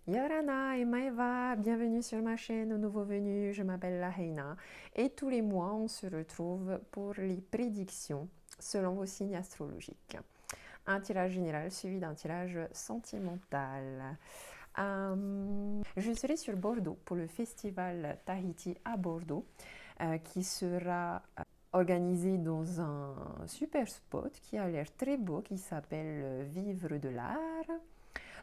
Yorana et Maeva, bienvenue sur ma chaîne aux nouveaux venus, je m'appelle Laheina et tous les mois on se retrouve pour les prédictions selon vos signes astrologiques. Un tirage général suivi d'un tirage sentimental. Je serai sur Bordeaux pour le festival Tahiti à Bordeaux qui sera organisé dans un super spot qui a l'air très beau qui s'appelle Vivre de l'Art.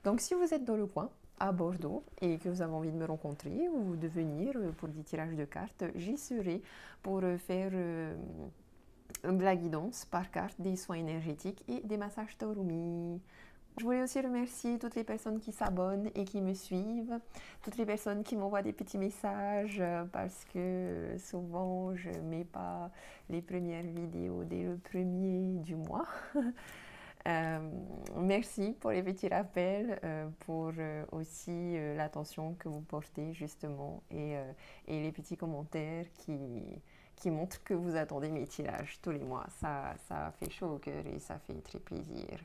Donc si vous êtes dans le coin, à Bordeaux, et que vous avez envie de me rencontrer ou de venir pour des tirages de cartes, j'y serai pour faire de la guidance par carte, des soins énergétiques et des massages Torumi. Je voulais aussi remercier toutes les personnes qui s'abonnent et qui me suivent, toutes les personnes qui m'envoient des petits messages parce que souvent je ne mets pas les premières vidéos dès le premier du mois. Merci pour les petits rappels, pour aussi l'attention que vous portez justement et les petits commentaires qui montrent que vous attendez mes tirages tous les mois. Ça fait chaud au cœur et ça fait très plaisir.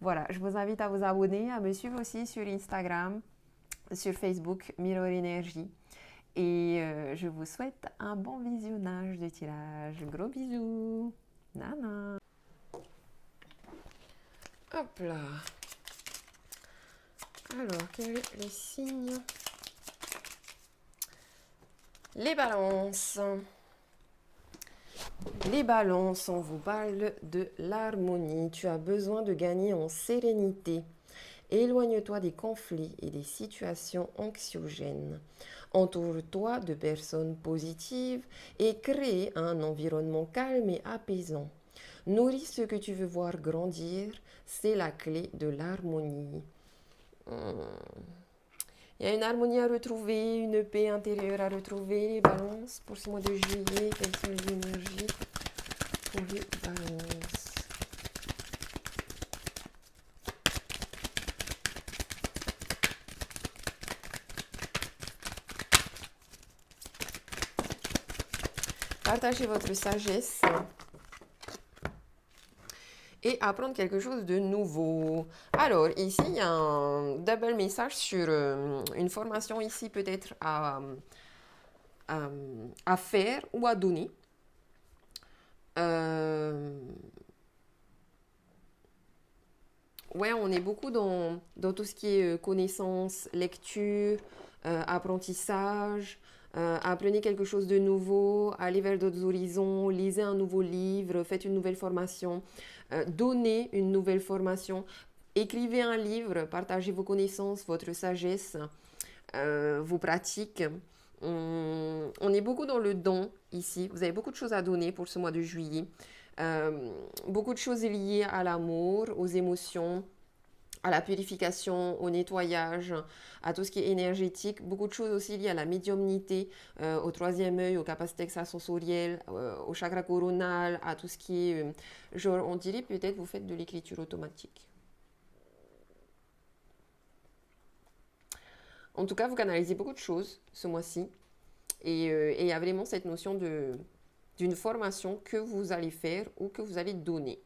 Voilà, je vous invite à vous abonner, à me suivre aussi sur Instagram, sur Facebook, Mirror Energy. Et je vous souhaite un bon visionnage de tirage. Gros bisous. Nana. Hop là. Alors, quels sont les signes? Les balances. Les balances, on vous parle de l'harmonie. Tu as besoin de gagner en sérénité. Éloigne-toi des conflits et des situations anxiogènes. Entoure-toi de personnes positives et crée un environnement calme et apaisant. Nourris ce que tu veux voir grandir, c'est la clé de l'harmonie. Il y a une harmonie à retrouver, une paix intérieure à retrouver. Les balances pour ce mois de juillet, quelles sont les énergies pour les balances? Partagez votre sagesse et apprendre quelque chose de nouveau. Alors, ici, il y a un double message sur une formation ici peut-être à faire ou à donner. Ouais, on est beaucoup dans tout ce qui est connaissance, lecture, apprentissage. Apprenez quelque chose de nouveau, allez vers d'autres horizons, lisez un nouveau livre, faites une nouvelle formation, donnez une nouvelle formation, écrivez un livre, partagez vos connaissances, votre sagesse, vos pratiques. On est beaucoup dans le don ici. Vous avez beaucoup de choses à donner pour ce mois de juillet. Beaucoup de choses liées à l'amour, aux émotions, à la purification, au nettoyage, à tout ce qui est énergétique. Beaucoup de choses aussi liées à la médiumnité, au troisième œil, aux capacités extrasensorielles, au chakra coronal, à tout ce qui est, genre, on dirait peut-être vous faites de l'écriture automatique. En tout cas, vous canalisez beaucoup de choses ce mois-ci. Et il y a vraiment cette notion d'une formation que vous allez faire ou que vous allez donner.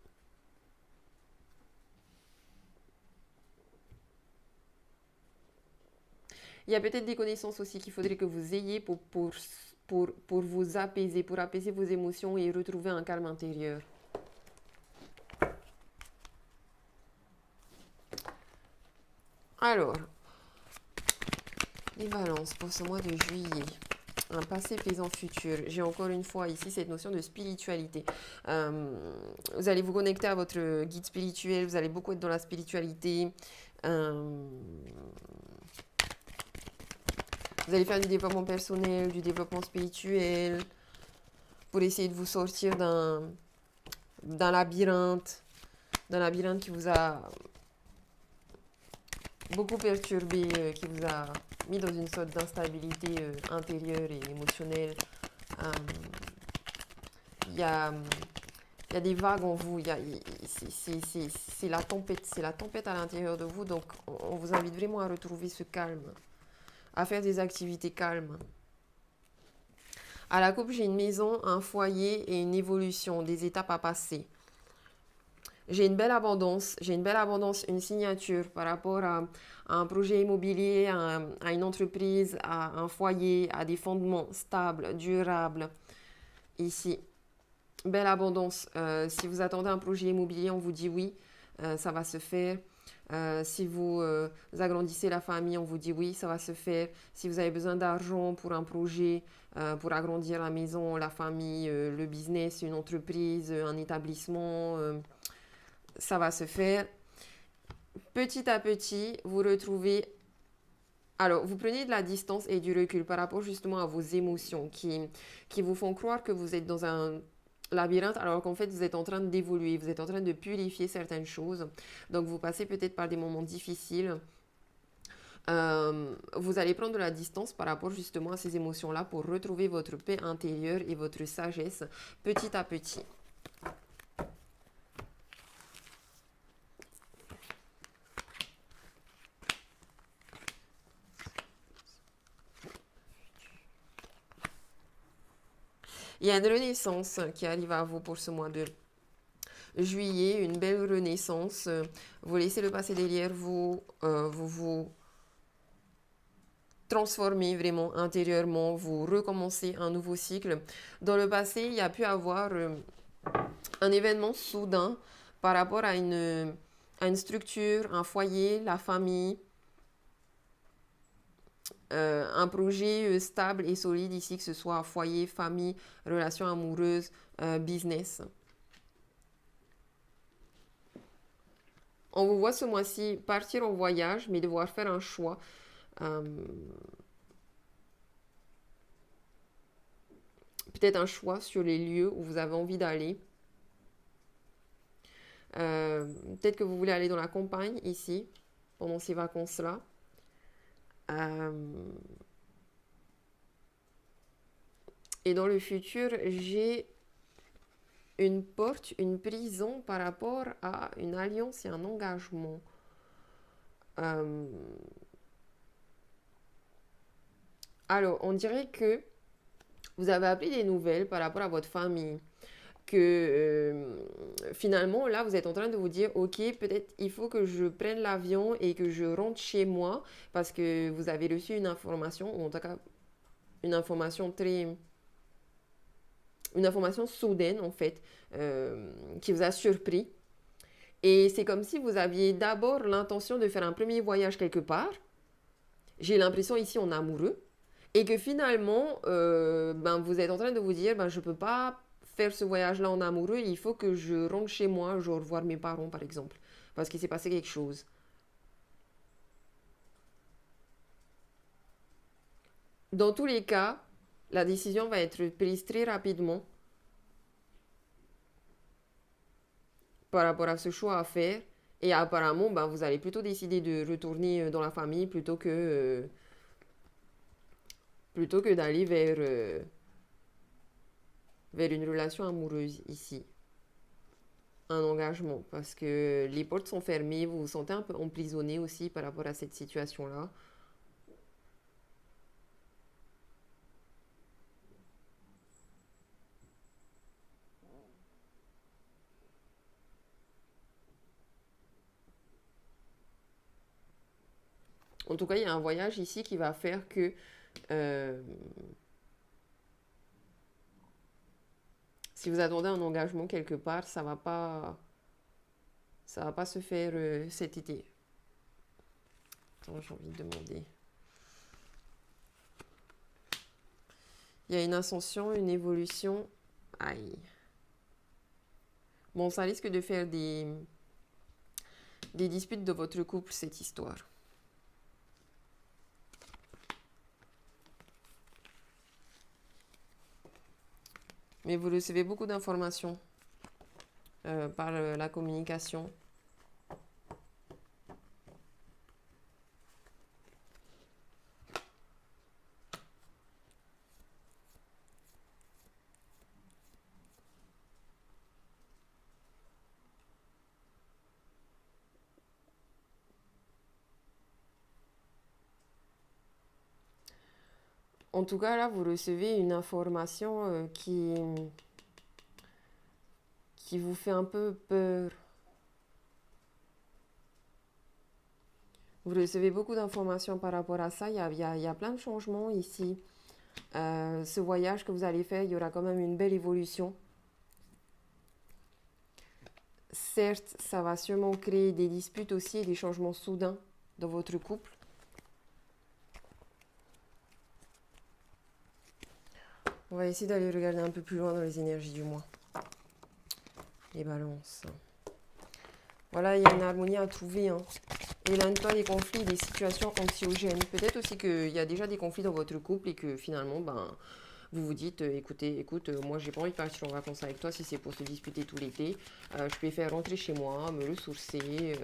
Il y a peut-être des connaissances aussi qu'il faudrait que vous ayez pour vous apaiser, pour apaiser vos émotions et retrouver un calme intérieur. Alors, les balances pour ce mois de juillet. Un passé, présent, futur. J'ai encore une fois ici cette notion de spiritualité. Vous allez vous connecter à votre guide spirituel, vous allez beaucoup être dans la spiritualité. Vous allez faire du développement personnel, du développement spirituel, pour essayer de vous sortir d'un labyrinthe qui vous a beaucoup perturbé, qui vous a mis dans une sorte d'instabilité intérieure et émotionnelle. Il y a des vagues en vous, c'est la tempête à l'intérieur de vous, donc on vous invite vraiment à retrouver ce calme, à faire des activités calmes. À la coupe, j'ai une maison, un foyer et une évolution, des étapes à passer. j'ai une belle abondance, une signature par rapport à un projet immobilier, à une entreprise, à un foyer, à des fondements stables, durables. Ici, belle abondance. Si vous attendez un projet immobilier, on vous dit oui, ça va se faire. Si vous agrandissez la famille, on vous dit oui, ça va se faire. Si vous avez besoin d'argent pour un projet, pour agrandir la maison, la famille, le business, une entreprise, un établissement, ça va se faire. Petit à petit, vous retrouvez... Alors, vous prenez de la distance et du recul par rapport justement à vos émotions qui vous font croire que vous êtes dans un labyrinthe alors qu'en fait vous êtes en train d'évoluer, vous êtes en train de purifier certaines choses. Donc vous passez peut-être par des moments difficiles. Vous allez prendre de la distance par rapport justement à ces émotions-là pour retrouver votre paix intérieure et votre sagesse petit à petit. Il y a une renaissance qui arrive à vous pour ce mois de juillet, une belle renaissance. Vous laissez le passé derrière vous, vous transformez vraiment intérieurement, vous recommencez un nouveau cycle. Dans le passé, il y a pu avoir un événement soudain par rapport à une structure, un foyer, la famille, un projet stable et solide ici, que ce soit foyer, famille, relation amoureuse, business. On vous voit ce mois-ci partir en voyage, mais devoir faire un choix. Peut-être un choix sur les lieux où vous avez envie d'aller. Peut-être que vous voulez aller dans la campagne ici, pendant ces vacances-là. Et dans le futur, j'ai une porte, une prison par rapport à une alliance et un engagement. Alors, on dirait que vous avez appris des nouvelles par rapport à votre famille. Que finalement, là, vous êtes en train de vous dire, ok, peut-être il faut que je prenne l'avion et que je rentre chez moi parce que vous avez reçu une information, ou en tout cas une information une information soudaine en fait, qui vous a surpris. Et c'est comme si vous aviez d'abord l'intention de faire un premier voyage quelque part. J'ai l'impression ici en amoureux. Et que finalement, ben, vous êtes en train de vous dire, ben, je ne peux pas faire ce voyage-là en amoureux, il faut que je rentre chez moi, genre voir mes parents par exemple, parce qu'il s'est passé quelque chose. Dans tous les cas, la décision va être prise très rapidement par rapport à ce choix à faire. Et apparemment, ben, vous allez plutôt décider de retourner dans la famille plutôt que d'aller vers une relation amoureuse ici. Un engagement parce que les portes sont fermées, vous vous sentez un peu emprisonné aussi par rapport à cette situation-là. En tout cas, il y a un voyage ici qui va faire que euh, si vous attendez un engagement quelque part, ça va pas se faire cet été. Attends, j'ai envie de demander. Il y a une ascension, une évolution. Aïe. Bon, ça risque de faire des disputes de votre couple, cette histoire. Mais vous recevez beaucoup d'informations par la communication. En tout cas, là, vous recevez une information qui vous fait un peu peur. Vous recevez beaucoup d'informations par rapport à ça. Il y a plein de changements ici. Ce voyage que vous allez faire, il y aura quand même une belle évolution. Certes, ça va sûrement créer des disputes aussi et des changements soudains dans votre couple. On va essayer d'aller regarder un peu plus loin dans les énergies du mois. Les balances. Voilà, il y a une harmonie à trouver. Éloigne-toi des conflits, des situations anxiogènes. Peut-être aussi qu'il y a déjà des conflits dans votre couple et que finalement, vous vous dites, écoute, moi j'ai pas envie de partir en vacances avec toi si c'est pour se disputer tout l'été. Je préfère rentrer chez moi, me ressourcer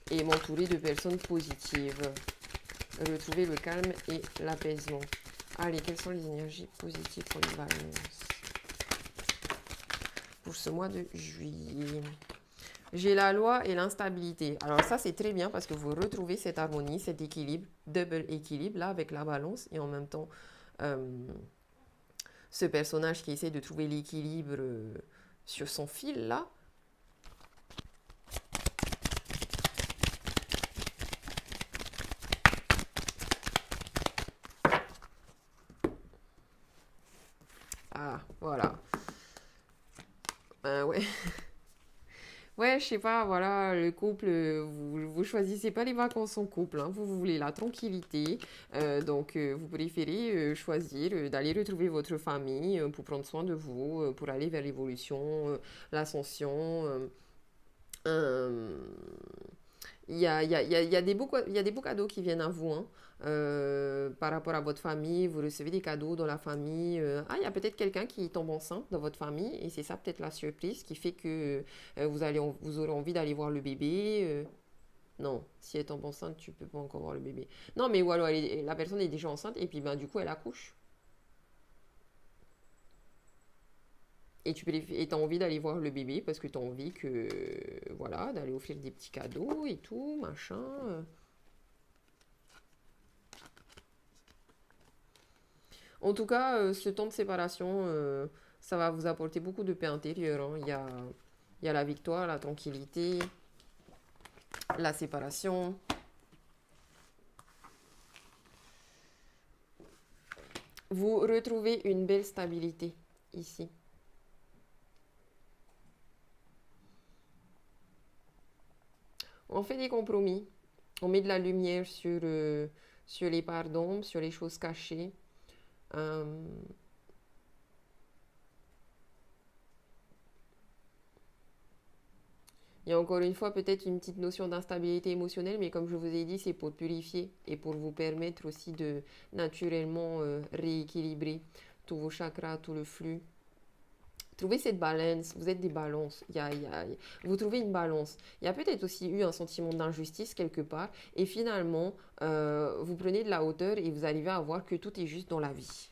et m'entourer de personnes positives. Retrouver le calme et l'apaisement. Allez, quelles sont les énergies positives pour les balances pour ce mois de juillet? J'ai la loi et l'instabilité. Alors ça, c'est très bien parce que vous retrouvez cette harmonie, cet équilibre, double équilibre, là, avec la balance. Et en même temps, ce personnage qui essaie de trouver l'équilibre sur son fil, là. Ah, voilà. Ouais. Ouais, je sais pas, voilà, le couple, vous choisissez pas les vacances en couple, vous voulez la tranquillité, donc vous préférez choisir d'aller retrouver votre famille pour prendre soin de vous, pour aller vers l'évolution, l'ascension. Euh, il y a il y a des beaux cadeaux qui viennent à vous, par rapport à votre famille. Vous recevez des cadeaux dans la famille. Il y a peut-être quelqu'un qui tombe enceinte dans votre famille et c'est ça peut-être la surprise qui fait que vous aurez envie d'aller voir le bébé. Non, si elle tombe enceinte, tu peux pas encore voir le bébé. Non, mais ou alors la personne est déjà enceinte et puis du coup elle accouche. Et tu as envie d'aller voir le bébé parce que tu as envie que, voilà, d'aller offrir des petits cadeaux et tout, machin. En tout cas, ce temps de séparation, ça va vous apporter beaucoup de paix intérieure. Il y a la victoire, la tranquillité, la séparation. Vous retrouvez une belle stabilité ici. On fait des compromis. On met de la lumière sur les parts d'ombre, sur les choses cachées. Il y a encore une fois peut-être une petite notion d'instabilité émotionnelle, mais comme je vous ai dit, c'est pour purifier et pour vous permettre aussi de naturellement rééquilibrer tous vos chakras, tout le flux. Trouvez cette balance, vous êtes des balances, vous trouvez une balance. Il y a peut-être aussi eu un sentiment d'injustice quelque part, et finalement, vous prenez de la hauteur et vous arrivez à voir que tout est juste dans la vie.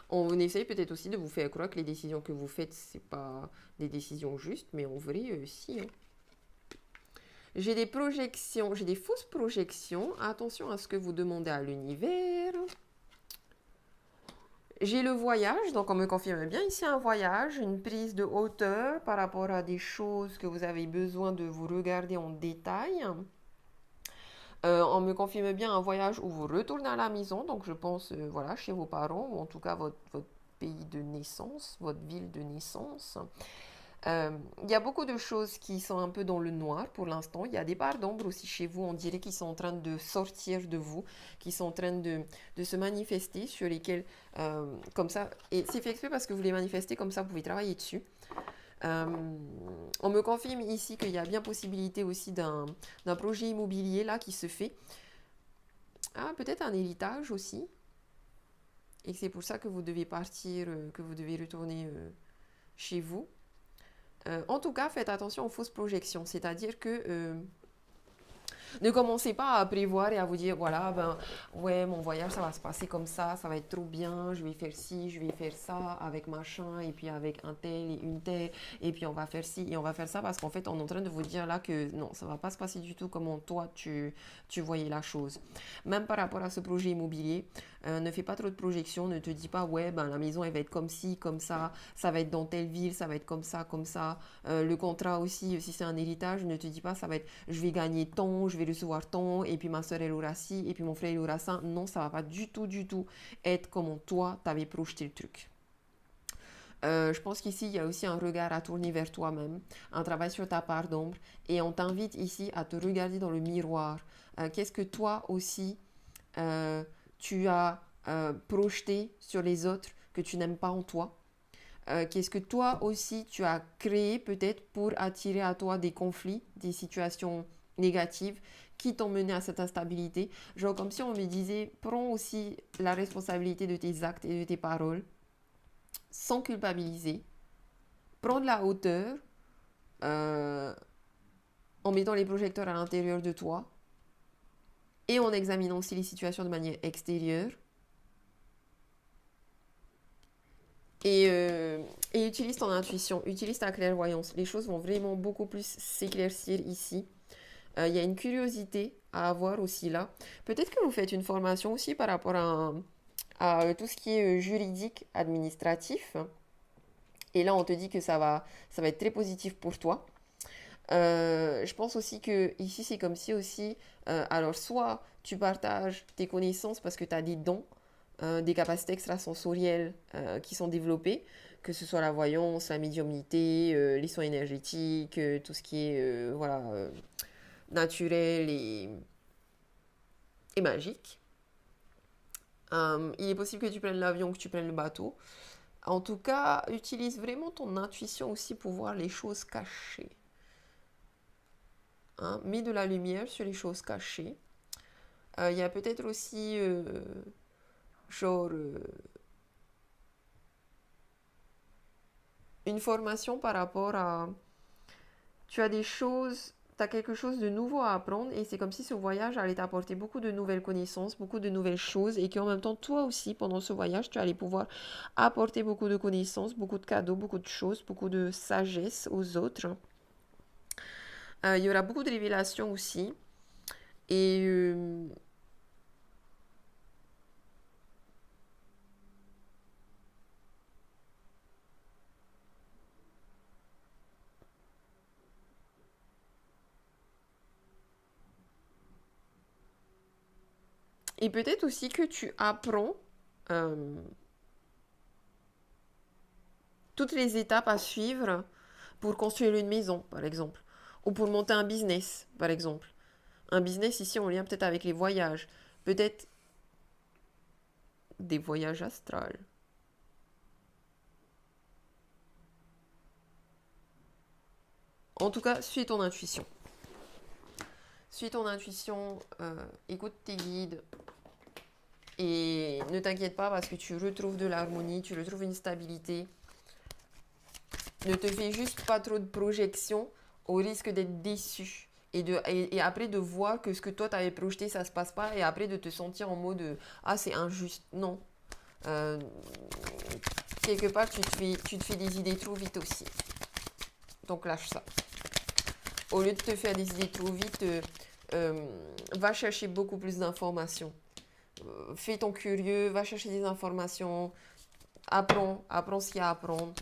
On essaye peut-être aussi de vous faire croire que les décisions que vous faites, c'est pas des décisions justes, mais en vrai, si. J'ai des projections, j'ai des fausses projections. Attention à ce que vous demandez à l'univers. J'ai le voyage, donc on me confirme bien ici un voyage, une prise de hauteur par rapport à des choses que vous avez besoin de vous regarder en détail. On me confirme bien un voyage où vous retournez à la maison, donc je pense voilà, chez vos parents, ou en tout cas votre pays de naissance, votre ville de naissance. Il y a beaucoup de choses qui sont un peu dans le noir pour l'instant. Il y a des parts d'ombre aussi chez vous, on dirait qu'ils sont en train de sortir de vous, qui sont en train de se manifester, sur lesquels, comme ça, et c'est fait exprès parce que vous les manifestez, comme ça vous pouvez travailler dessus. On me confirme ici qu'il y a bien possibilité aussi d'un projet immobilier là qui se fait. Ah, peut-être un héritage aussi. Et c'est pour ça que vous devez partir, que vous devez retourner chez vous. En tout cas, faites attention aux fausses projections, c'est-à-dire que ne commencez pas à prévoir et à vous dire, voilà, ouais, mon voyage, ça va se passer comme ça va être trop bien, je vais faire ci, je vais faire ça avec machin, et puis avec un tel et une telle, et puis on va faire ci et on va faire ça, parce qu'en fait, on est en train de vous dire là que non, ça va pas se passer du tout comme toi, tu voyais la chose. Même par rapport à ce projet immobilier, Ne fais pas trop de projections, ne te dis pas, ouais, ben, la maison, elle va être comme ci, comme ça va être dans telle ville, ça va être comme ça, comme ça. Le contrat aussi, si c'est un héritage, ne te dis pas, ça va être, je vais gagner tant, je vais recevoir tant, et puis ma soeur, elle aura ci, et puis mon frère, il aura ça. Non, ça va pas du tout être comme toi, t'avais projeté le truc. Je pense qu'ici, il y a aussi un regard à tourner vers toi-même, un travail sur ta part d'ombre, et on t'invite ici à te regarder dans le miroir. Qu'est-ce que toi aussi, tu as projeté sur les autres que tu n'aimes pas en toi? Qu'est-ce que toi aussi, tu as créé peut-être pour attirer à toi des conflits, des situations négatives qui t'ont mené à cette instabilité? Genre comme si on me disait, prends aussi la responsabilité de tes actes et de tes paroles sans culpabiliser, prendre la hauteur euh, en mettant les projecteurs à l'intérieur de toi et en examinant aussi les situations de manière extérieure. Et utilise ton intuition, utilise ta clairvoyance. Les choses vont vraiment beaucoup plus s'éclaircir ici. Il y a une curiosité à avoir aussi là. Peut-être que vous faites une formation aussi par rapport à tout ce qui est juridique, administratif. Et là, on te dit que ça va être très positif pour toi. Je pense aussi que ici, c'est comme si aussi, alors soit tu partages tes connaissances parce que tu as des dons, des capacités extrasensorielles qui sont développées, que ce soit la voyance, la médiumnité, les soins énergétiques, tout ce qui est voilà, naturel et magique. Il est possible que tu prennes l'avion, que tu prennes le bateau. En tout cas, utilise vraiment ton intuition aussi pour voir les choses cachées. Hein, mets de la lumière sur les choses cachées. Il y a peut-être aussi, genre, une formation par rapport à... Tu as des choses, tu as quelque chose de nouveau à apprendre et c'est comme si ce voyage allait t'apporter beaucoup de nouvelles connaissances, beaucoup de nouvelles choses et qu'en même temps, toi aussi, pendant ce voyage, tu allais pouvoir apporter beaucoup de connaissances, beaucoup de cadeaux, beaucoup de choses, beaucoup de sagesse aux autres. Il y aura beaucoup de révélations aussi. Et et peut-être aussi que tu apprends euh, toutes les étapes à suivre pour construire une maison, par exemple, ou pour monter un business, par exemple. Un business ici en lien peut-être avec les voyages, peut-être des voyages astrales. En tout cas, suis ton intuition. Suis ton intuition, écoute tes guides et ne t'inquiète pas parce que tu retrouves de l'harmonie, tu retrouves une stabilité. Ne te fais juste pas trop de projections au risque d'être déçu. Et après de voir que ce que toi t'avais projeté ça se passe pas et après de te sentir en mode ah c'est injuste. Non. Euh, quelque part tu te fais des idées trop vite aussi. Donc lâche ça. Au lieu de te faire des idées trop vite, va chercher beaucoup plus d'informations. Fais ton curieux, va chercher des informations, apprends ce qu'il y a à apprendre.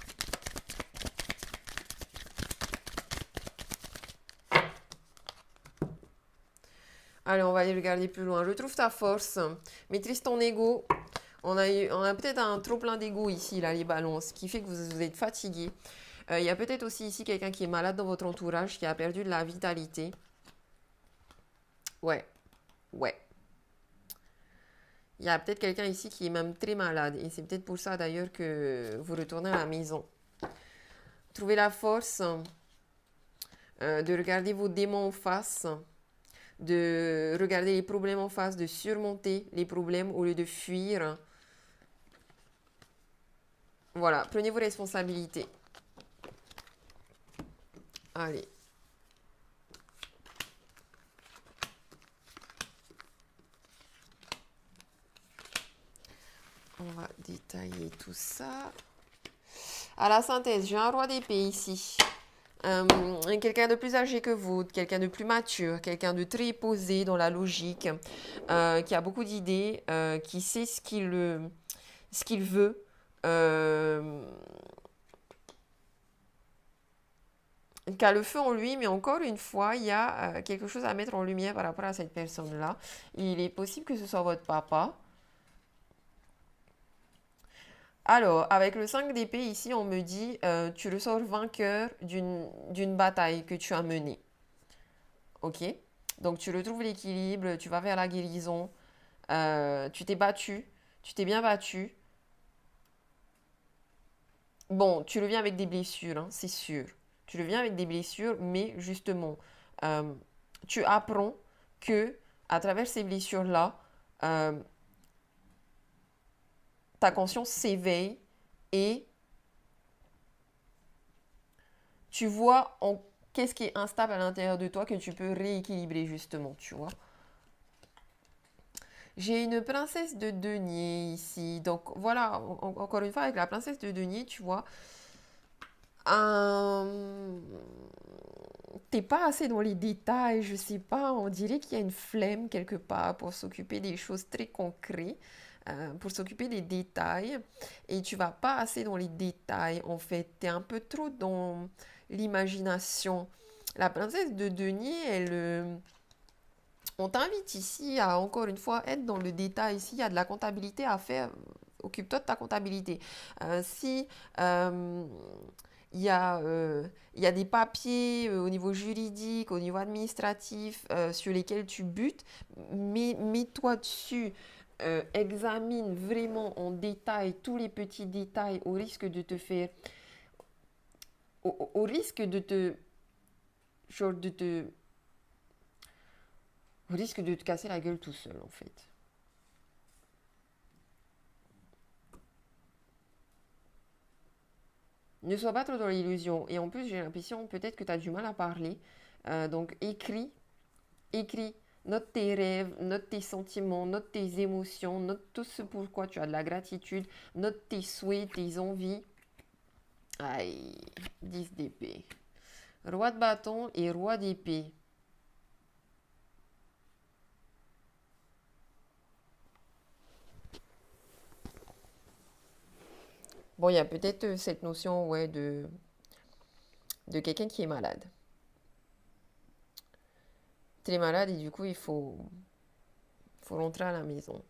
Allez, on va aller regarder plus loin. Retrouve ta force, maîtrise ton ego. On a peut-être un trop plein d'ego ici, là, les balances, qui fait que vous êtes fatigué. Il y a peut-être aussi ici quelqu'un qui est malade dans votre entourage, qui a perdu de la vitalité. Ouais, ouais. Il y a peut-être quelqu'un ici qui est même très malade. Et c'est peut-être pour ça d'ailleurs que vous retournez à la maison. Trouvez la force de regarder vos démons en face, de regarder les problèmes en face, de surmonter les problèmes au lieu de fuir. Voilà, prenez vos responsabilités. Allez. On va détailler tout ça. À la synthèse, j'ai un roi d'épée ici. Quelqu'un de plus âgé que vous, quelqu'un de plus mature, quelqu'un de très posé dans la logique, qui a beaucoup d'idées, qui sait ce qu'il veut, euh, qui a le feu en lui, mais encore une fois, il y a quelque chose à mettre en lumière par rapport à cette personne-là. Il est possible que ce soit votre papa. Alors, avec le 5 d'épée, ici, on me dit, tu ressors vainqueur d'une bataille que tu as menée. Ok? Donc, tu retrouves l'équilibre, tu vas vers la guérison, tu t'es battu, tu t'es bien battu. Bon, tu reviens avec des blessures, hein, c'est sûr. Tu reviens avec des blessures, mais justement, euh, tu apprends que à travers ces blessures-là, euh, ta conscience s'éveille et tu vois qu'est-ce qui est instable à l'intérieur de toi que tu peux rééquilibrer justement, tu vois. J'ai une princesse de denier ici. Donc voilà, encore une fois, avec la princesse de denier, tu vois, euh, t'es pas assez dans les détails, je sais pas, on dirait qu'il y a une flemme quelque part pour s'occuper des choses très concrètes, pour s'occuper des détails, et tu vas pas assez dans les détails en fait, t'es un peu trop dans l'imagination. La princesse de denier, on t'invite ici à encore une fois être dans le détail. S'il y a de la comptabilité à faire, occupe-toi de ta comptabilité. Si euh, il y a, il y a des papiers au niveau juridique, au niveau administratif sur lesquels tu butes, mets-toi dessus. Examine vraiment en détail tous les petits détails au risque de te faire, au risque de te, genre de te, au risque de te casser la gueule tout seul en fait. Ne sois pas trop dans l'illusion. Et en plus, j'ai l'impression peut-être que tu as du mal à parler. Donc écris, note tes rêves, note tes sentiments, note tes émotions, note tout ce pourquoi tu as de la gratitude, note tes souhaits, tes envies. Aïe, 10 d'épée. Roi de bâton et roi d'épée. Bon, il y a peut-être cette notion ouais, de quelqu'un qui est malade. Tu es malade et du coup, faut rentrer à la maison.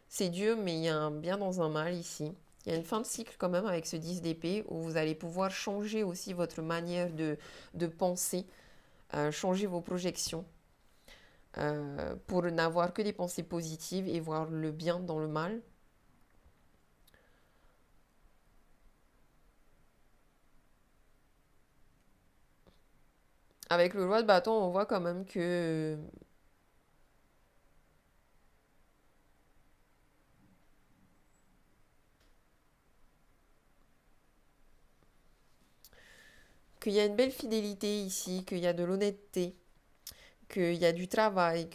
C'est Dieu, mais il y a un bien dans un mal ici. Il y a une fin de cycle quand même avec ce 10 d'épée où vous allez pouvoir changer aussi votre manière de penser, changer vos projections pour n'avoir que des pensées positives et voir le bien dans le mal. Avec le roi de bâton, on voit quand même qu'il y a une belle fidélité ici, qu'il y a de l'honnêteté, qu'il y a du travail,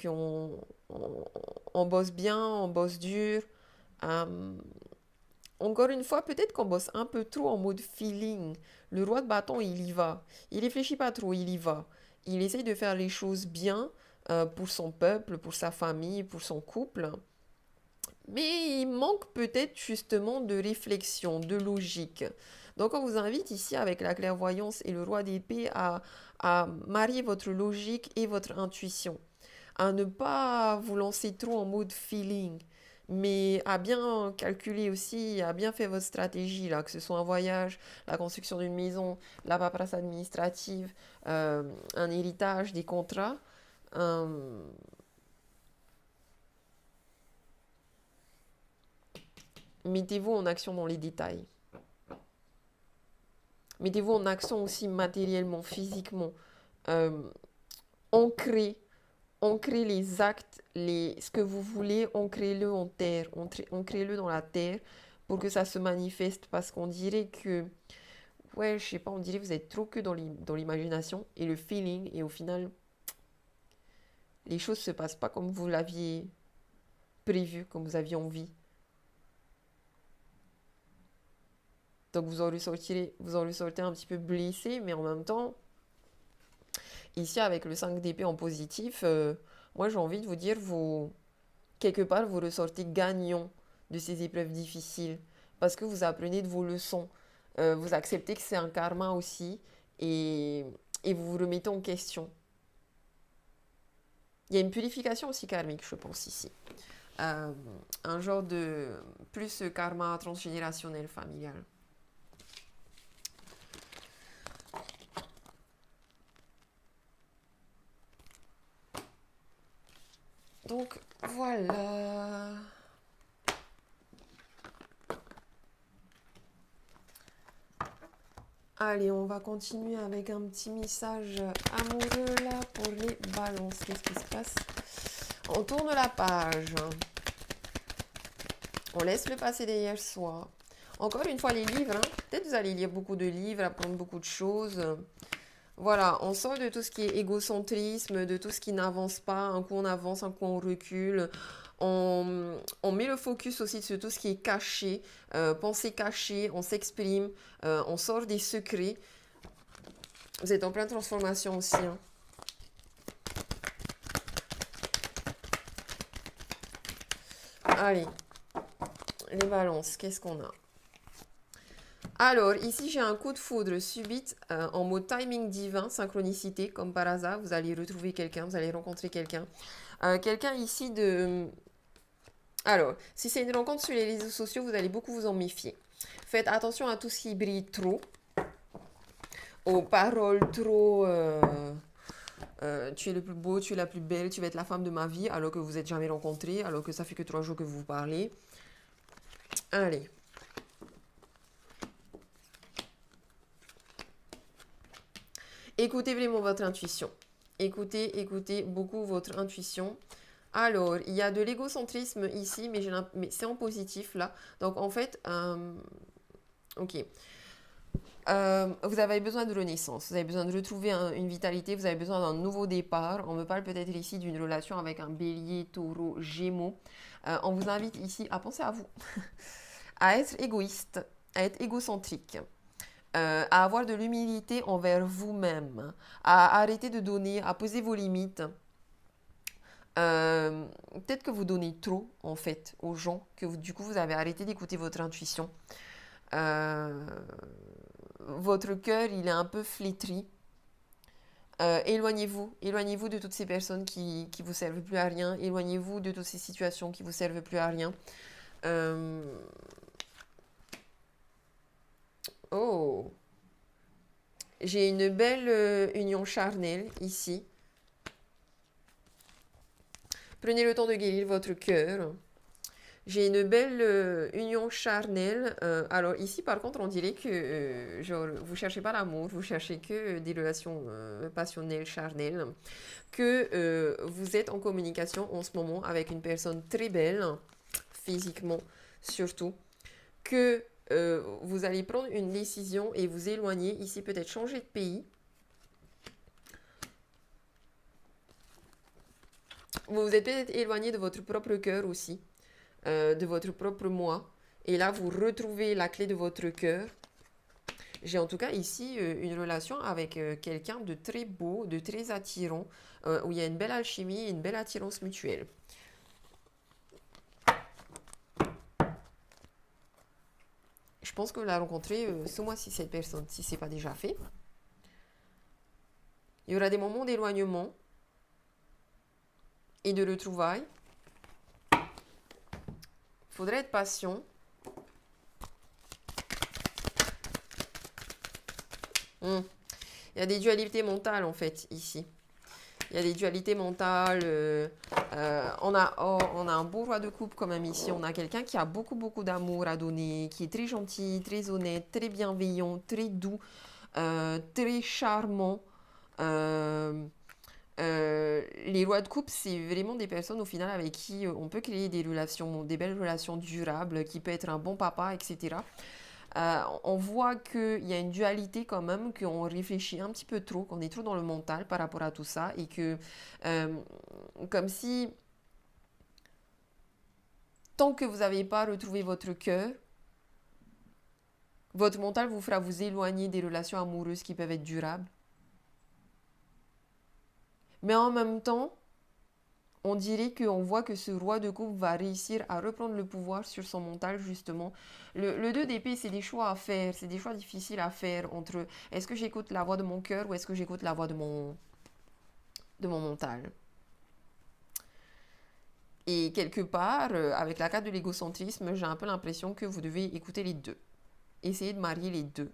on bosse bien, on bosse dur. Euh, Encore une fois, peut-être qu'on bosse un peu trop en mode feeling. Le roi de bâton, il y va. Il réfléchit pas trop, il y va. Il essaye de faire les choses bien pour son peuple, pour sa famille, pour son couple. Mais il manque peut-être justement de réflexion, de logique. Donc on vous invite ici avec la clairvoyance et le roi d'épée à marier votre logique et votre intuition, à ne pas vous lancer trop en mode feeling, mais à bien calculer aussi, à bien faire votre stratégie, là, que ce soit un voyage, la construction d'une maison, la paperasse administrative, un héritage, des contrats. euh, Mettez-vous en action dans les détails. Mettez-vous en action aussi matériellement, physiquement. Euh, ancrez, ancrez les actes, ce que vous voulez, ancrez-le en terre, ancrez-le dans la terre pour que ça se manifeste. Parce qu'on dirait que, ouais, je sais pas, on dirait que vous êtes trop que dans l'imagination et le feeling. Et au final, les choses se passent pas comme vous l'aviez prévu, comme vous aviez envie. Donc vous en ressortez un petit peu blessé, mais en même temps, ici avec le 5 d'épée en positif, moi j'ai envie de vous dire, quelque part vous ressortez gagnant de ces épreuves difficiles parce que vous apprenez de vos leçons. Vous acceptez que c'est un karma aussi et, et vous vous remettez en question. Il y a une purification aussi karmique, je pense, ici. Euh, un genre de plus karma transgénérationnel familial. Donc voilà. Allez, on va continuer avec un petit message amoureux là pour les balances. Qu'est-ce qui se passe? On tourne la page. On laisse le passé derrière soi. Encore une fois, les livres. Hein. Peut-être vous allez lire beaucoup de livres, apprendre beaucoup de choses. Voilà, on sort de tout ce qui est égocentrisme, de tout ce qui n'avance pas. Un coup on avance, un coup on recule. On met le focus aussi sur tout ce qui est caché, pensée cachée, on s'exprime, on sort des secrets. Vous êtes en pleine transformation aussi. Hein. Allez, les balances, qu'est-ce qu'on a? Alors, ici, j'ai un coup de foudre subite en mode timing divin, synchronicité, comme par hasard. Vous allez retrouver quelqu'un, vous allez rencontrer quelqu'un. Quelqu'un ici de... Alors, si c'est une rencontre sur les réseaux sociaux, vous allez beaucoup vous en méfier. Faites attention à tout ce qui brille trop, aux paroles trop... tu es le plus beau, tu es la plus belle, tu vas être la femme de ma vie, alors que vous n'êtes jamais rencontrés, alors que ça fait que 3 jours que vous parlez. Allez. Écoutez vraiment votre intuition. Écoutez beaucoup votre intuition. Alors, il y a de l'égocentrisme ici, mais c'est en positif là. Donc en fait, ok. Vous avez besoin de renaissance, vous avez besoin de retrouver une vitalité, vous avez besoin d'un nouveau départ. On me parle peut-être ici d'une relation avec un bélier, taureau, gémeaux. On vous invite ici à penser à vous, à être égoïste, à être égocentrique. À avoir de l'humilité envers vous-même, à arrêter de donner, à poser vos limites. Peut-être que vous donnez trop, en fait, aux gens, que du coup, vous avez arrêté d'écouter votre intuition. Votre cœur, il est un peu flétri. Éloignez-vous de toutes ces personnes qui vous servent plus à rien. Éloignez-vous de toutes ces situations qui vous servent plus à rien. Oh, j'ai une belle union charnelle ici. Prenez le temps de guérir votre cœur. J'ai une belle union charnelle. Alors ici, par contre, on dirait que genre, vous cherchez pas l'amour, vous cherchez que des relations passionnelles, charnelles. Que vous êtes en communication en ce moment avec une personne très belle, physiquement surtout. Que vous allez prendre une décision et vous éloigner. Ici, peut-être changer de pays. Vous vous êtes peut-être éloigné de votre propre cœur aussi, de votre propre moi. Et là, vous retrouvez la clé de votre cœur. J'ai en tout cas ici une relation avec quelqu'un de très beau, de très attirant, où il y a une belle alchimie et une belle attirance mutuelle. Je pense que vous la rencontrez ce mois-ci, cette personne, si ce n'est pas déjà fait. Il y aura des moments d'éloignement et de retrouvailles. Il faudrait être patient. Il y a des dualités mentales en fait ici. Il y a des dualités mentales. On a un beau roi de coupe comme même ici. On a quelqu'un qui a beaucoup d'amour à donner, qui est très gentil, très honnête, très bienveillant, très doux, très charmant. Les rois de coupe, c'est vraiment des personnes au final avec qui on peut créer des relations, des belles relations durables, qui peut être un bon papa, etc. On voit qu'il y a une dualité quand même, qu'on réfléchit un petit peu trop, qu'on est trop dans le mental par rapport à tout ça et que comme si tant que vous n'avez pas retrouvé votre cœur, Votre mental vous fera vous éloigner des relations amoureuses qui peuvent être durables. Mais en même temps, on dirait qu'on voit que ce roi de coupe va réussir à reprendre le pouvoir sur son mental, justement. Le 2 d'épée, c'est des choix à faire, c'est des choix difficiles à faire entre est-ce que j'écoute la voix de mon cœur ou est-ce que j'écoute la voix de mon mental. Et quelque part, avec la carte de l'égocentrisme, j'ai un peu l'impression que vous devez écouter les deux. Essayez de marier les deux.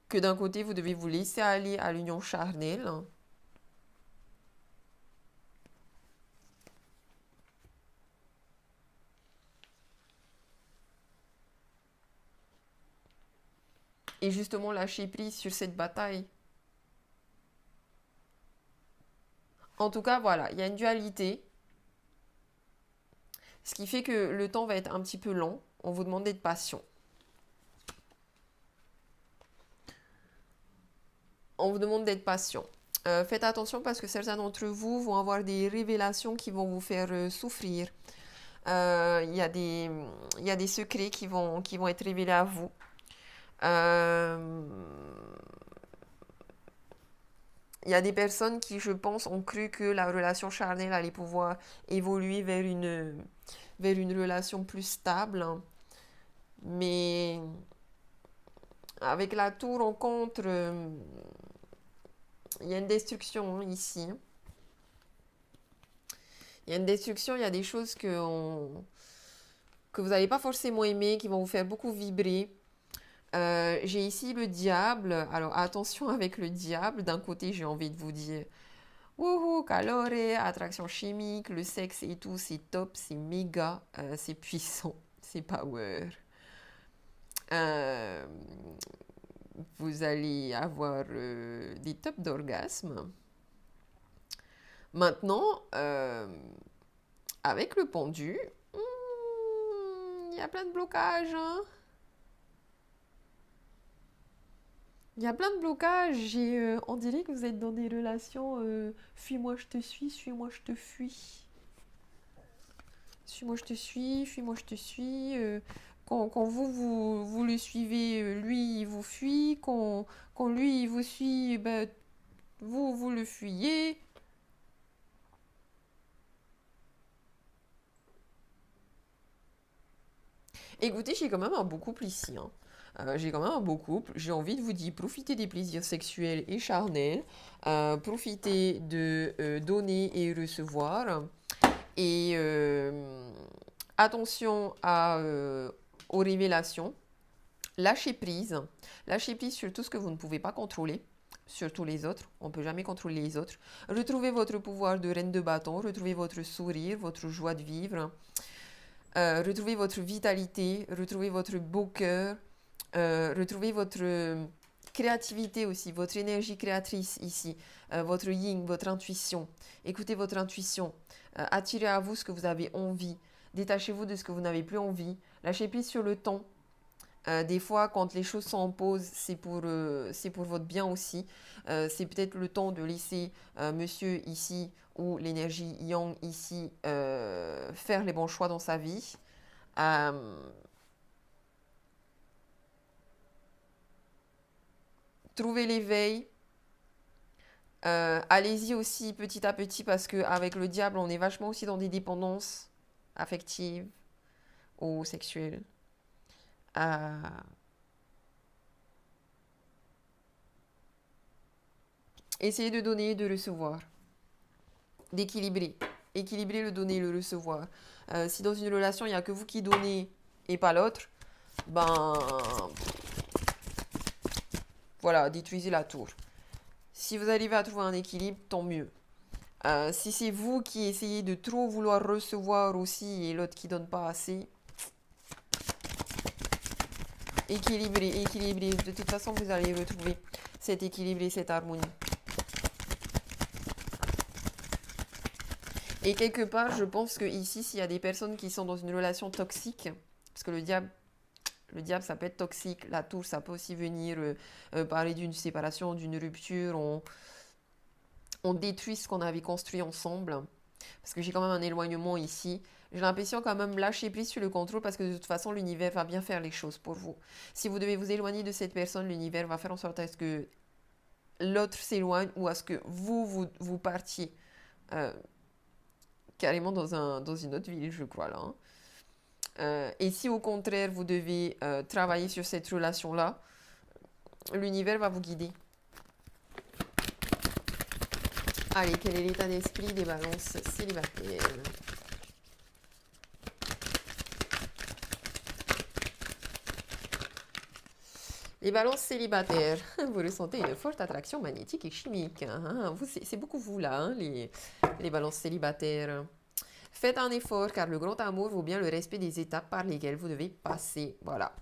Que d'un côté, vous devez vous laisser aller à l'union charnelle. Et justement lâcher prise sur cette bataille. En tout cas, voilà, il y a une dualité. Ce qui fait que le temps va être un petit peu lent. On vous demande d'être patient. On vous demande d'être patient. Faites attention parce que certains d'entre vous vont avoir des révélations qui vont vous faire souffrir. Il y a des secrets qui vont être révélés à vous. Il y a des personnes qui, je pense, ont cru que la relation charnelle allait pouvoir évoluer vers une relation plus stable. Mais avec la tour, on contre, il y a une destruction ici. Il y a une destruction, il y a des choses que vous n'allez pas forcément aimer, qui vont vous faire beaucoup vibrer. J'ai ici le diable. Alors attention avec le diable. D'un côté, j'ai envie de vous dire wouhou, calore, attraction chimique, le sexe et tout, c'est top, c'est méga, c'est puissant, c'est power. Euh, vous allez avoir des tops d'orgasme. Maintenant, avec le pendu, il y a plein de blocages. Hein. Il y a plein de blocages et on dirait que vous êtes dans des relations fuis-moi je te suis, suis-moi je te fuis. Suis-moi je te suis, fuis-moi je te suis. Quand vous le suivez, lui il vous fuit. Quand lui il vous suit, ben, vous le fuyez. Écoutez, j'ai quand même un beau couple ici. Hein. J'ai quand même un beau couple. J'ai envie de vous dire, profitez des plaisirs sexuels et charnels. Profitez de donner et recevoir. Et attention aux révélations. Lâchez prise. Lâchez prise sur tout ce que vous ne pouvez pas contrôler. Surtout les autres. On ne peut jamais contrôler les autres. Retrouvez votre pouvoir de reine de bâton. Retrouvez votre sourire, votre joie de vivre. Retrouvez votre vitalité. Retrouvez votre beau cœur. Retrouvez votre créativité aussi, votre énergie créatrice ici, votre yin, votre intuition. Écoutez votre intuition. Attirez à vous ce que vous avez envie. Détachez-vous de ce que vous n'avez plus envie. Lâchez prise sur le temps. Des fois, quand les choses sont en pause, c'est pour votre bien aussi. C'est peut-être le temps de laisser monsieur ici ou l'énergie yang ici faire les bons choix dans sa vie. Trouvez l'éveil. Allez-y aussi petit à petit parce qu'avec le diable, on est vachement aussi dans des dépendances affectives ou sexuelles. Essayez de donner et de recevoir. D'équilibrer. Équilibrer le donner et le recevoir. Si dans une relation, il n'y a que vous qui donnez et pas l'autre, ben voilà, détruisez la tour. Si vous arrivez à trouver un équilibre, tant mieux. Si c'est vous qui essayez de trop vouloir recevoir aussi et l'autre qui donne pas assez, équilibrez, équilibrez. De toute façon, vous allez retrouver cet équilibre et cette harmonie. Et quelque part, je pense que ici, s'il y a des personnes qui sont dans une relation toxique, parce que le diable, ça peut être toxique, la tour, ça peut aussi venir parler d'une séparation, d'une rupture, on détruit ce qu'on avait construit ensemble, parce que j'ai quand même un éloignement ici. J'ai l'impression quand même lâcher prise sur le contrôle parce que de toute façon, l'univers va bien faire les choses pour vous. Si vous devez vous éloigner de cette personne, l'univers va faire en sorte à ce que l'autre s'éloigne ou à ce que vous partiez euh, carrément dans une autre ville, je crois là. Hein. Et si au contraire, vous devez travailler sur cette relation-là, l'univers va vous guider. Allez, quel est l'état d'esprit des balances célibataires? Les balances célibataires, vous ressentez une forte attraction magnétique et chimique. Hein. C'est beaucoup vous là, hein, les balances célibataires. Faites un effort car le grand amour vaut bien le respect des étapes par lesquelles vous devez passer. Voilà.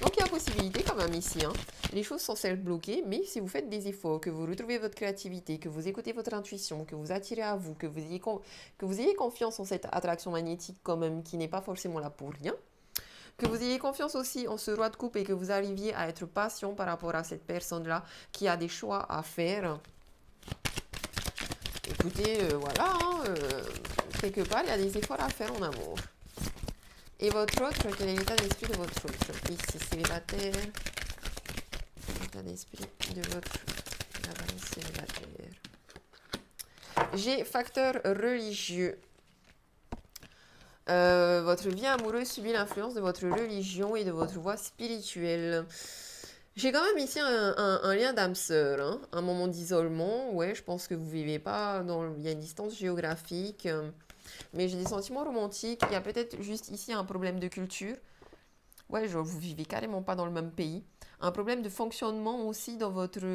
Donc il y a possibilité quand même ici. Hein. Les choses sont certes bloquées, mais si vous faites des efforts, que vous retrouvez votre créativité, que vous écoutez votre intuition, que vous attirez à vous, que vous ayez confiance en cette attraction magnétique quand même qui n'est pas forcément là pour rien, que vous ayez confiance aussi en ce roi de coupe et que vous arriviez à être patient par rapport à cette personne-là qui a des choix à faire. Écoutez, voilà, hein, quelque part, il y a des efforts à faire en amour. Et votre autre, quel est l'état d'esprit de votre autre? Ici, célibataire. L'état d'esprit de votre la balance célibataire. J'ai facteur religieux. Votre vie amoureuse subit l'influence de votre religion et de votre voie spirituelle. J'ai quand même ici un lien d'âme sœur, hein, un moment d'isolement. Ouais, je pense que vous vivez pas dans. Il y a une distance géographique, mais j'ai des sentiments romantiques. Il y a peut-être juste ici un problème de culture. Ouais, genre vous vivez carrément pas dans le même pays. Un problème de fonctionnement aussi dans votre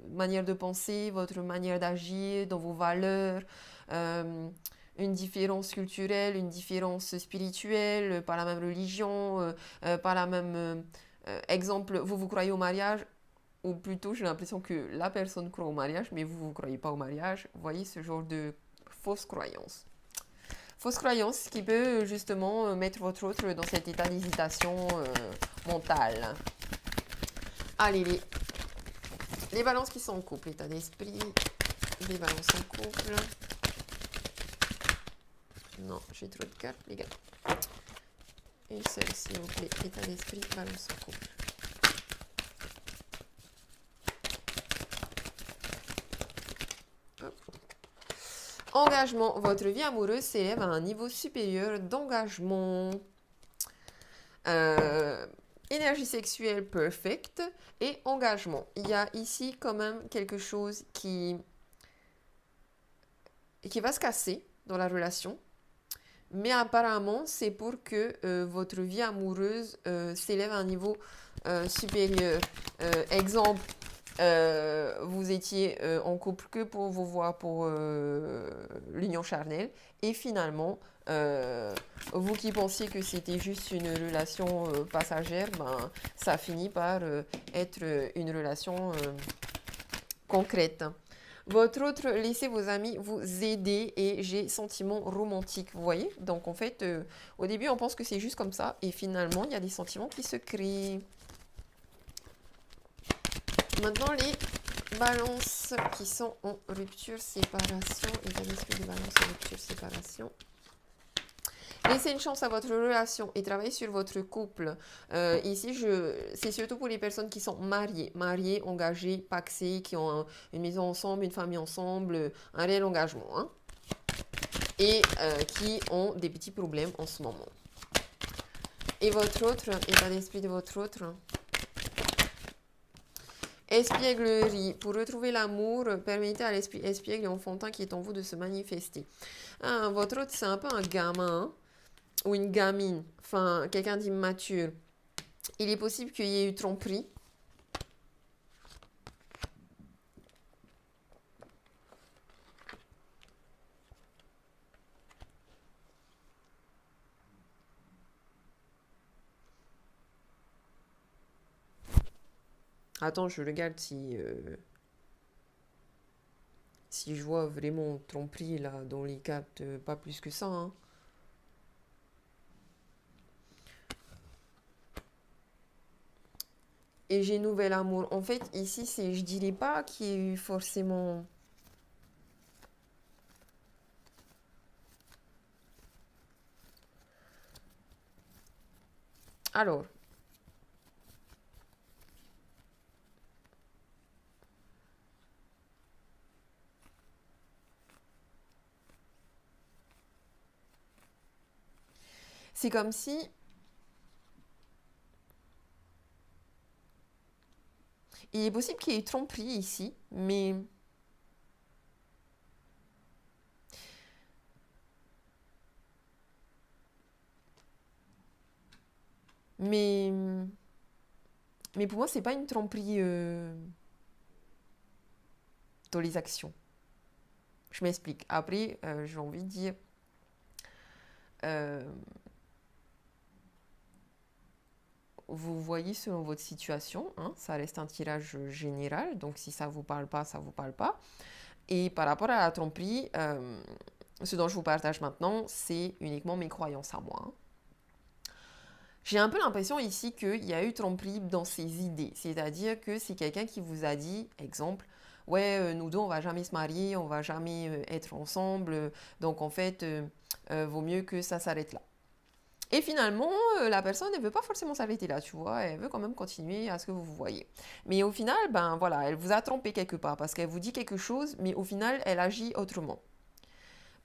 manière de penser, votre manière d'agir, dans vos valeurs. Euh, une différence culturelle, une différence spirituelle, pas la même religion, pas la même... exemple, vous croyez au mariage, ou plutôt j'ai l'impression que la personne croit au mariage, mais vous ne croyez pas au mariage. Vous voyez ce genre de fausse croyance. Fausse croyance qui peut justement mettre votre autre dans cet état d'hésitation mentale. Allez, les balances qui sont en couple, état d'esprit, les balances en couple. Non, j'ai trop de cartes, les gars. Une seule, s'il vous plaît, état d'esprit, balance en couple. Hop. Engagement, votre vie amoureuse s'élève à un niveau supérieur d'engagement. Énergie sexuelle perfect et engagement. Il y a ici quand même quelque chose qui va se casser dans la relation. Mais apparemment, c'est pour que votre vie amoureuse s'élève à un niveau supérieur. Exemple, vous étiez en couple que pour vous voir pour l'union charnelle et finalement, vous qui pensiez que c'était juste une relation passagère, ben, ça finit par être une relation concrète. Votre autre, laissez vos amis vous aider et j'ai sentiments romantiques, vous voyez? Donc en fait, au début on pense que c'est juste comme ça et finalement il y a des sentiments qui se créent. Maintenant les balances qui sont en rupture, séparation, état d'esprit de balance en rupture, séparation. Laissez une chance à votre relation et travaillez sur votre couple. Ici, c'est surtout pour les personnes qui sont mariées, engagées, paxées, qui ont une maison ensemble, une famille ensemble, un réel engagement. Hein, et qui ont des petits problèmes en ce moment. Et votre autre, état d'esprit de votre autre. Espièglerie. Pour retrouver l'amour, permettez à l'esprit espiègle et enfantin qui est en vous de se manifester. Ah, votre autre, c'est un peu un gamin. Hein, ou une gamine, enfin quelqu'un d'immature, il est possible qu'il y ait eu tromperie. Attends, je regarde si je vois vraiment tromperie là dans les cartes, pas plus que ça. Hein. Et j'ai nouvel amour. En fait, ici, je dirais pas qu'il y ait eu forcément... Alors, c'est comme si il est possible qu'il y ait tromperie ici, mais, mais pour moi, c'est pas une tromperie dans les actions. Je m'explique. Après, j'ai envie de dire, euh, vous voyez selon votre situation, hein, ça reste un tirage général, donc si ça vous parle pas, ça vous parle pas. Et par rapport à la tromperie, ce dont je vous partage maintenant, c'est uniquement mes croyances à moi, hein. J'ai un peu l'impression ici qu'il y a eu tromperie dans ses idées, c'est-à-dire que c'est quelqu'un qui vous a dit, exemple, ouais, nous deux, on va jamais se marier, on va jamais être ensemble, donc en fait, vaut mieux que ça s'arrête là. Et finalement, la personne ne veut pas forcément s'arrêter là, tu vois, elle veut quand même continuer à ce que vous vous voyez. Mais au final, ben voilà, elle vous a trompé quelque part parce qu'elle vous dit quelque chose, mais au final, elle agit autrement.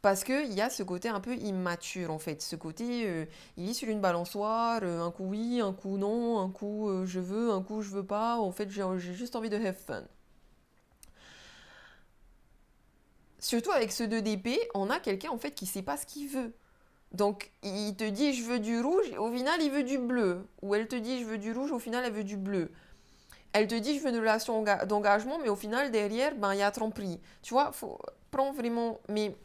Parce qu'il y a ce côté un peu immature en fait, ce côté, il est sur une balançoire, un coup oui, un coup non, un coup je veux, un coup je veux pas, en fait j'ai juste envie de have fun. Surtout avec ce 2 d'épée, on a quelqu'un en fait qui sait pas ce qu'il veut. Donc, il te dit je veux du rouge, et au final il veut du bleu. Ou elle te dit je veux du rouge, au final elle veut du bleu. Elle te dit je veux une relation d'engagement, mais au final derrière, ben il y a tromperie. Tu vois, faut prendre vraiment. Mais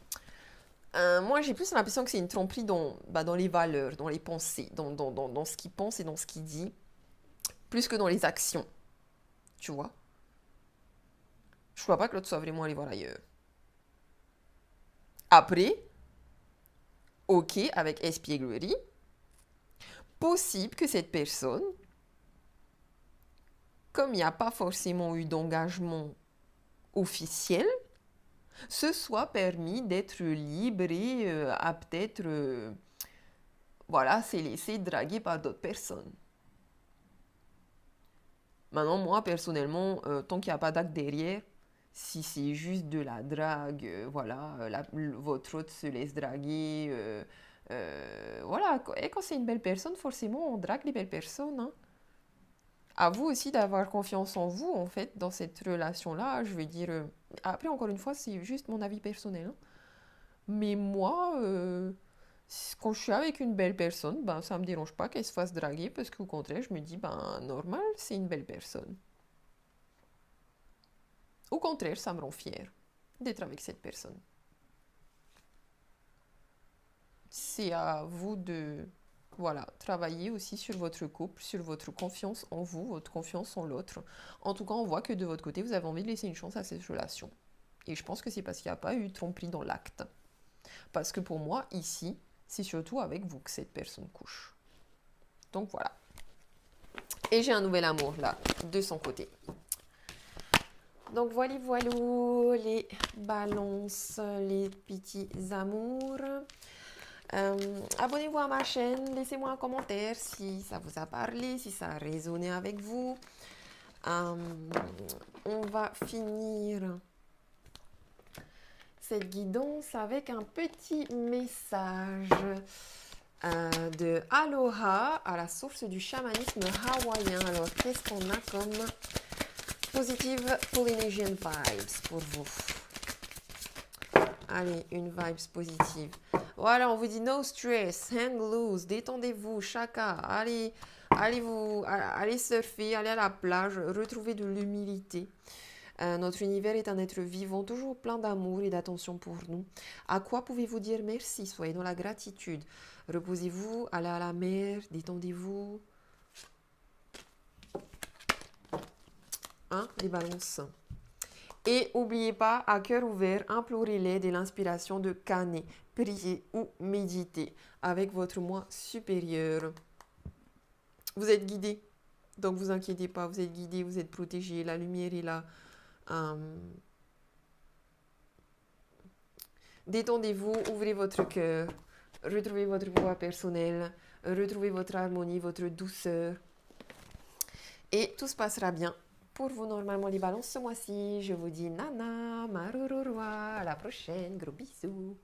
moi j'ai plus l'impression que c'est une tromperie dans les valeurs, dans les pensées, dans ce qu'il pense et dans ce qu'il dit, plus que dans les actions. Tu vois. Je crois pas que l'autre soit vraiment allé voir ailleurs. Après, ok, avec espièglerie, possible que cette personne comme il n'y a pas forcément eu d'engagement officiel, se soit permis d'être libre et à peut-être voilà, s'est laissé draguer par d'autres personnes. Maintenant, moi, personnellement, tant qu'il n'y a pas d'acte derrière, si c'est juste de la drague, voilà, votre autre se laisse draguer, voilà. Et quand c'est une belle personne, forcément, on drague les belles personnes, hein. À vous aussi d'avoir confiance en vous, en fait, dans cette relation-là. Je veux dire, après, encore une fois, c'est juste mon avis personnel, hein. Mais moi, quand je suis avec une belle personne, ben, ça me dérange pas qu'elle se fasse draguer parce qu'au contraire, je me dis, ben, normal, c'est une belle personne. Au contraire, ça me rend fière d'être avec cette personne. C'est à vous de, voilà, travailler aussi sur votre couple, sur votre confiance en vous, votre confiance en l'autre. En tout cas, on voit que de votre côté, vous avez envie de laisser une chance à cette relation. Et je pense que c'est parce qu'il n'y a pas eu de tromperie dans l'acte. Parce que pour moi, ici, c'est surtout avec vous que cette personne couche. Donc voilà. Et j'ai un nouvel amour là, de son côté. Donc voilà, voilà les balances, les petits amours. Abonnez-vous à ma chaîne, laissez-moi un commentaire si ça vous a parlé, si ça a résonné avec vous. On va finir cette guidance avec un petit message de Aloha à la source du chamanisme hawaïen. Alors, qu'est-ce qu'on a comme positive Polynesian vibes pour vous? Allez, une vibes positive. Voilà, on vous dit no stress, hang loose, détendez-vous, chaka, allez surfer, allez à la plage, retrouvez de l'humilité. Notre univers est un être vivant, toujours plein d'amour et d'attention pour nous. À quoi pouvez-vous dire merci? Soyez dans la gratitude. Reposez-vous, allez à la mer, détendez-vous. Hein, les balances. Et n'oubliez pas, à cœur ouvert, implorez-les de l'inspiration de Kane. Priez ou méditez avec votre moi supérieur. Vous êtes guidé, donc vous inquiétez pas, vous êtes guidé, vous êtes protégé, la lumière est là. Détendez-vous, ouvrez votre cœur. retrouvez votre voix personnelle, retrouvez votre harmonie, votre douceur. Et tout se passera bien pour vous normalement les balances ce mois-ci. Je vous dis nana, marururua, à la prochaine, gros bisous.